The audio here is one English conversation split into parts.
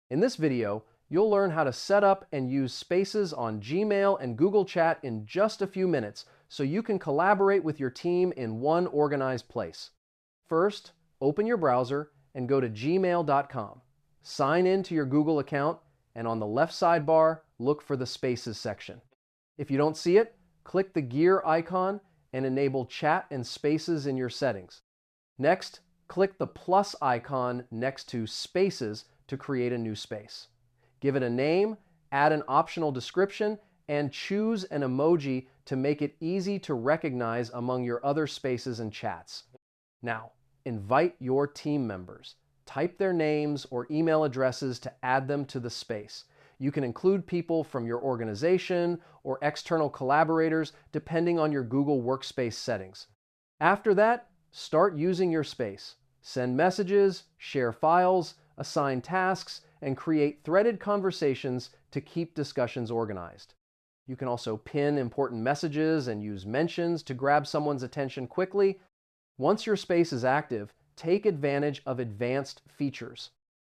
In this video, you'll learn how to set up and use Spaces on Gmail and Google Chat in just a few minutes so you can collaborate with your team in one organized place. First, open your browser and go to gmail.com. Sign in to your Google account, and on the left sidebar, look for the Spaces section. If you don't see it, click the gear icon and enable Chat and Spaces in your settings. Next, click the plus icon next to Spaces to create a new space. Give it a name, add an optional description, and choose an emoji to make it easy to recognize among your other spaces and chats. Now, invite your team members. Type their names or email addresses to add them to the space. You can include people from your organization or external collaborators depending on your Google Workspace settings. After that, start using your space. Send messages, share files, assign tasks, and create threaded conversations to keep discussions organized. You can also pin important messages and use mentions to grab someone's attention quickly. Once your space is active, take advantage of advanced features.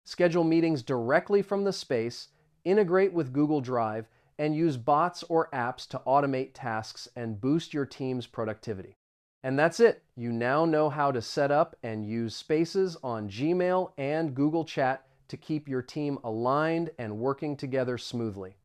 Schedule meetings directly from the space, integrate with Google Drive, and use bots or apps to automate tasks and boost your team's productivity. And that's it. You now know how to set up and use Spaces on Gmail and Google Chat to keep your team aligned and working together smoothly.